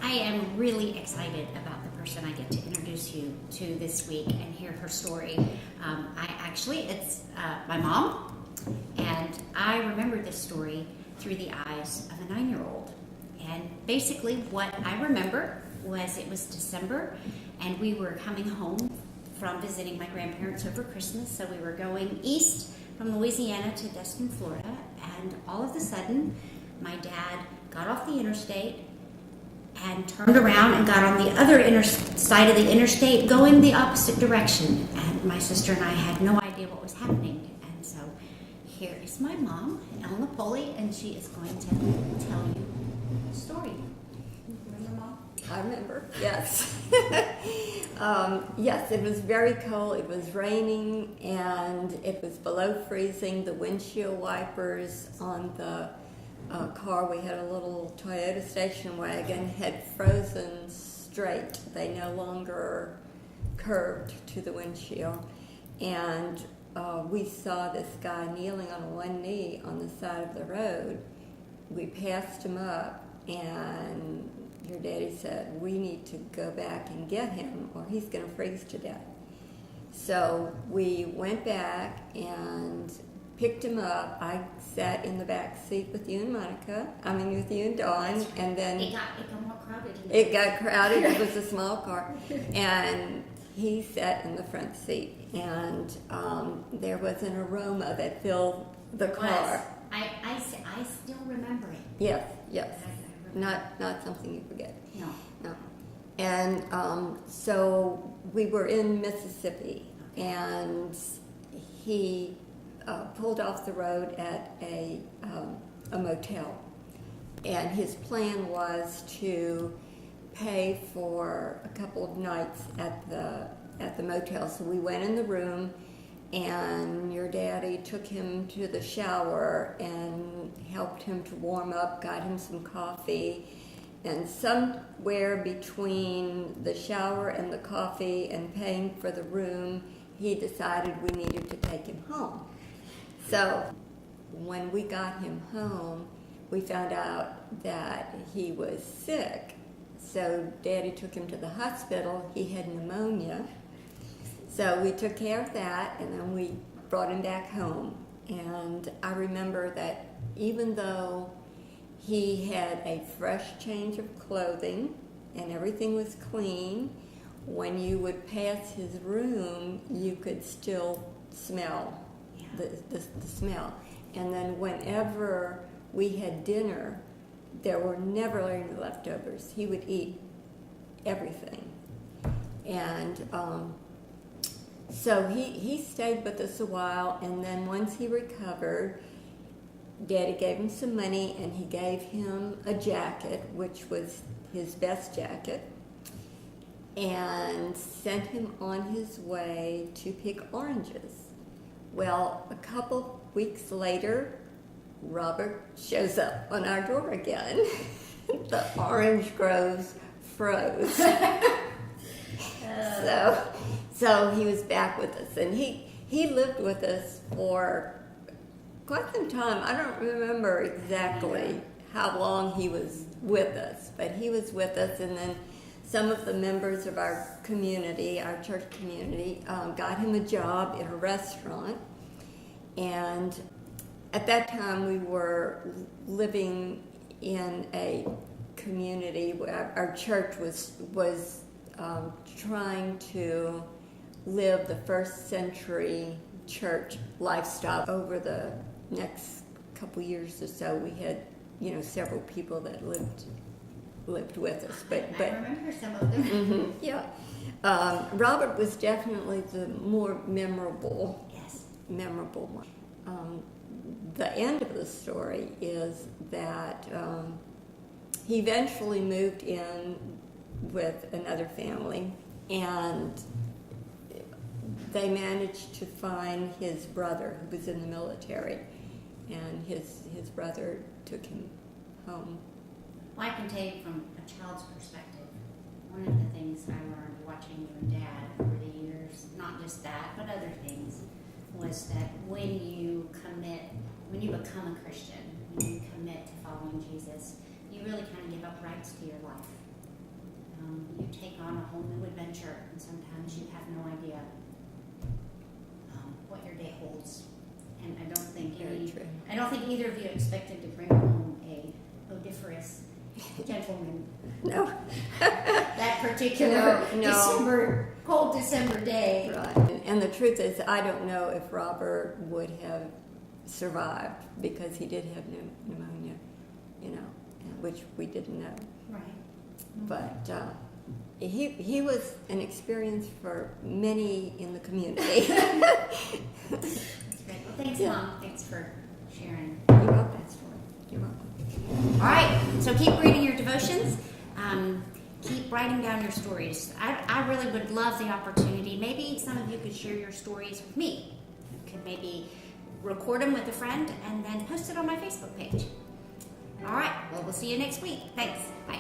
I am really excited about the person I get to introduce you to this week and hear her story. It's my mom, and I remember this story through the eyes of a 9-year-old. And basically what I remember was it was December, and we were coming home from visiting my grandparents over Christmas, so we were going east from Louisiana to Destin, Florida, and all of a sudden, my dad got off the interstate and turned around and got on the other side of the interstate going the opposite direction. And my sister and I had no idea what was happening. And so here is my mom, Napoli, and she is going to tell you the story. Remember, Mom? I remember, yes. Yes, it was very cold. It was raining, and it was below freezing. The windshield wipers on the car, we had a little Toyota station wagon, had frozen straight. They no longer curved to the windshield. And we saw this guy kneeling on one knee on the side of the road. We passed him up, and your daddy said, we need to go back and get him or he's going to freeze to death. So we went back and picked him up. I sat in the back seat with you and with you and Dawn, and then it got more crowded. It got crowded. It was a small car, and he sat in the front seat, and there was an aroma that filled the car. I still remember it. Yes. Not something you forget. No. And so we were in Mississippi, and he pulled off the road at a motel, and his plan was to pay for a couple of nights at the motel. So we went in the room, and your daddy took him to the shower and helped him to warm up, got him some coffee, and somewhere between the shower and the coffee and paying for the room, he decided we needed to take him home. So when we got him home, we found out that he was sick. So Daddy took him to the hospital. He had pneumonia. So we took care of that, and then we brought him back home. And I remember that even though he had a fresh change of clothing and everything was clean, when you would pass his room, you could still smell the smell. And then whenever we had dinner, there were never any leftovers. He would eat everything. And so he stayed with us a while, and then once he recovered, Daddy gave him some money, and he gave him a jacket, which was his best jacket, and sent him on his way to pick oranges. Well, a couple weeks later, Robert shows up on our door again. The orange groves froze. So he was back with us, and he lived with us for quite some time. I don't remember exactly how long he was with us, but he was with us, and then some of the members of our community, our church community, got him a job in a restaurant. And at that time, we were living in a community where our church was trying to live the first century church lifestyle. Over the next couple years or so, we had, several people that lived with us. But I remember some of them. Mm-hmm, yeah. Robert was definitely the more memorable one. The end of the story is that he eventually moved in with another family, and they managed to find his brother, who was in the military, and his brother took him home. Well, I can tell you from a child's perspective, one of the things I learned watching you and Dad over the years, not just that, but other things, was that when you become a Christian, when you commit to following Jesus, you really kind of give up rights to your life. You take on a whole new adventure, and sometimes you have no idea what your day holds. And I don't think either of you expected to bring home a odoriferous gentleman No. that particular No. cold December day. Right. And the truth is, I don't know if Robert would have survived because he did have pneumonia, which we didn't know. Right. But he was an experience for many in the community. That's great. Well, thanks, Mom. Thanks for sharing You're welcome. that story. You're welcome. All right, so keep reading your devotions. Keep writing down your stories. I really would love the opportunity. Maybe some of you could share your stories with me. You could maybe record them with a friend and then post it on my Facebook page. All right, well, we'll see you next week. Thanks. Bye.